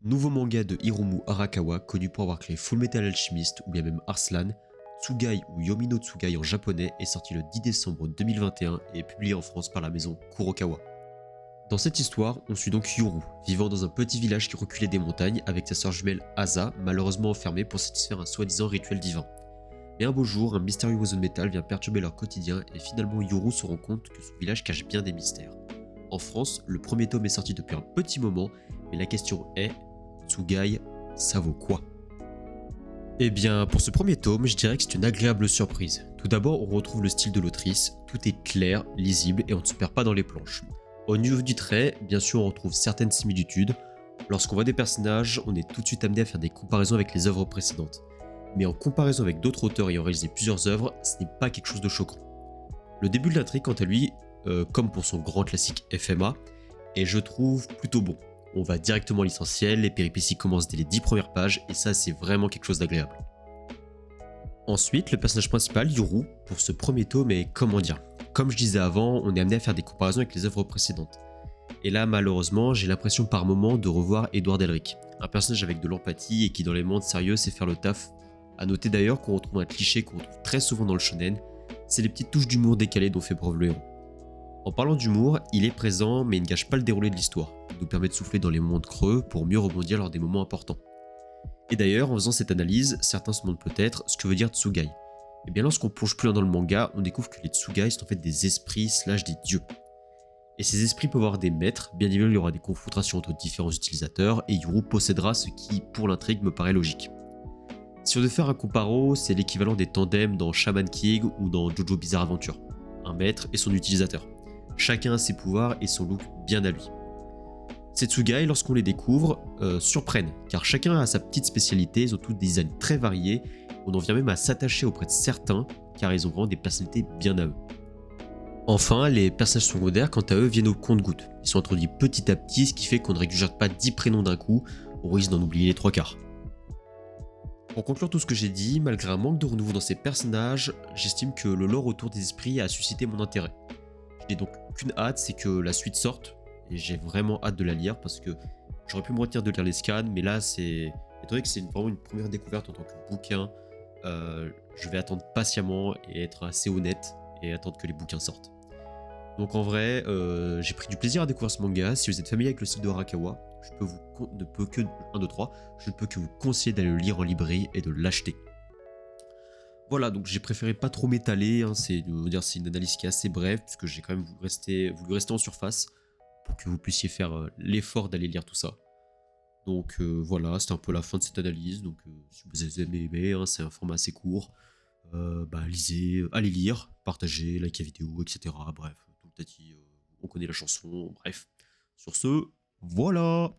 Nouveau manga de Hiromu Arakawa, connu pour avoir créé Fullmetal Alchemist ou bien même Arslan, Tsugai ou Yomi no Tsugai en japonais est sorti le 10 décembre 2021 et est publié en France par la maison Kurokawa. Dans cette histoire, on suit donc Yuru, vivant dans un petit village qui reculait des montagnes avec sa sœur jumelle Asa, malheureusement enfermée pour satisfaire un soi-disant rituel divin. Mais un beau jour, un mystérieux oiseau de métal vient perturber leur quotidien et finalement Yuru se rend compte que son village cache bien des mystères. En France, le premier tome est sorti depuis un petit moment, mais la question est, Tsugai, ça vaut quoi? Eh bien, pour ce premier tome, je dirais que c'est une agréable surprise. Tout d'abord, on retrouve le style de l'autrice, tout est clair, lisible et on ne se perd pas dans les planches. Au niveau du trait, bien sûr, on retrouve certaines similitudes. Lorsqu'on voit des personnages, on est tout de suite amené à faire des comparaisons avec les œuvres précédentes. Mais en comparaison avec d'autres auteurs ayant réalisé plusieurs œuvres, ce n'est pas quelque chose de choquant. Le début de l'intrigue, quant à lui, comme pour son grand classique FMA, est je trouve plutôt bon. On va directement à l'essentiel, les péripéties commencent dès les 10 premières pages et ça c'est vraiment quelque chose d'agréable. Ensuite, le personnage principal, Yuru, pour ce premier tome est comment dire. Comme je disais avant, on est amené à faire des comparaisons avec les œuvres précédentes. Et là malheureusement, j'ai l'impression par moment de revoir Edward Elric, un personnage avec de l'empathie et qui dans les mondes sérieux sait faire le taf. A noter d'ailleurs qu'on retrouve un cliché qu'on retrouve très souvent dans le shonen, c'est les petites touches d'humour décalées dont fait preuve le héros. En parlant d'humour, il est présent mais il ne gâche pas le déroulé de l'histoire. Il nous permet de souffler dans les moments de creux pour mieux rebondir lors des moments importants. Et d'ailleurs, en faisant cette analyse, certains se demandent peut-être ce que veut dire Tsugai. Et bien lorsqu'on plonge plus loin dans le manga, on découvre que les Tsugai sont en fait des esprits / des dieux. Et ces esprits peuvent avoir des maîtres, bien évidemment il y aura des confrontations entre différents utilisateurs et Yuru possédera ce qui, pour l'intrigue, me paraît logique. Si on devait faire un comparo, c'est l'équivalent des tandems dans Shaman King ou dans Jojo Bizarre Adventure. Un maître et son utilisateur. Chacun a ses pouvoirs et son look bien à lui. Ces Tsugai, lorsqu'on les découvre, surprennent, car chacun a sa petite spécialité, ils ont tous des designs très variés, on en vient même à s'attacher auprès de certains, car ils ont vraiment des personnalités bien à eux. Enfin, les personnages secondaires, quant à eux, viennent au compte-gouttes. Ils sont introduits petit à petit, ce qui fait qu'on ne régurgite pas 10 prénoms d'un coup, au risque d'en oublier les 3/4. Pour conclure tout ce que j'ai dit, malgré un manque de renouveau dans ces personnages, j'estime que le lore autour des esprits a suscité mon intérêt. Je n'ai donc qu'une hâte, c'est que la suite sorte, et j'ai vraiment hâte de la lire parce que j'aurais pu me retenir de lire les scans, mais là c'est... Étant donné que c'est vraiment une première découverte en tant que bouquin, je vais attendre patiemment et être assez honnête et attendre que les bouquins sortent. Donc en vrai, j'ai pris du plaisir à découvrir ce manga. Si vous êtes familier avec le style de Arakawa, je ne peux que vous conseiller d'aller le lire en librairie et de l'acheter. Voilà, donc j'ai préféré pas trop m'étaler, hein, c'est une analyse qui est assez brève, puisque j'ai quand même voulu rester en surface, pour que vous puissiez faire l'effort d'aller lire tout ça. Donc voilà, c'était un peu la fin de cette analyse, donc si vous avez aimé, hein, c'est un format assez court, lisez, allez lire, partagez, likez la vidéo, etc. Bref, tout le tati, on connaît la chanson, bref. Sur ce, voilà.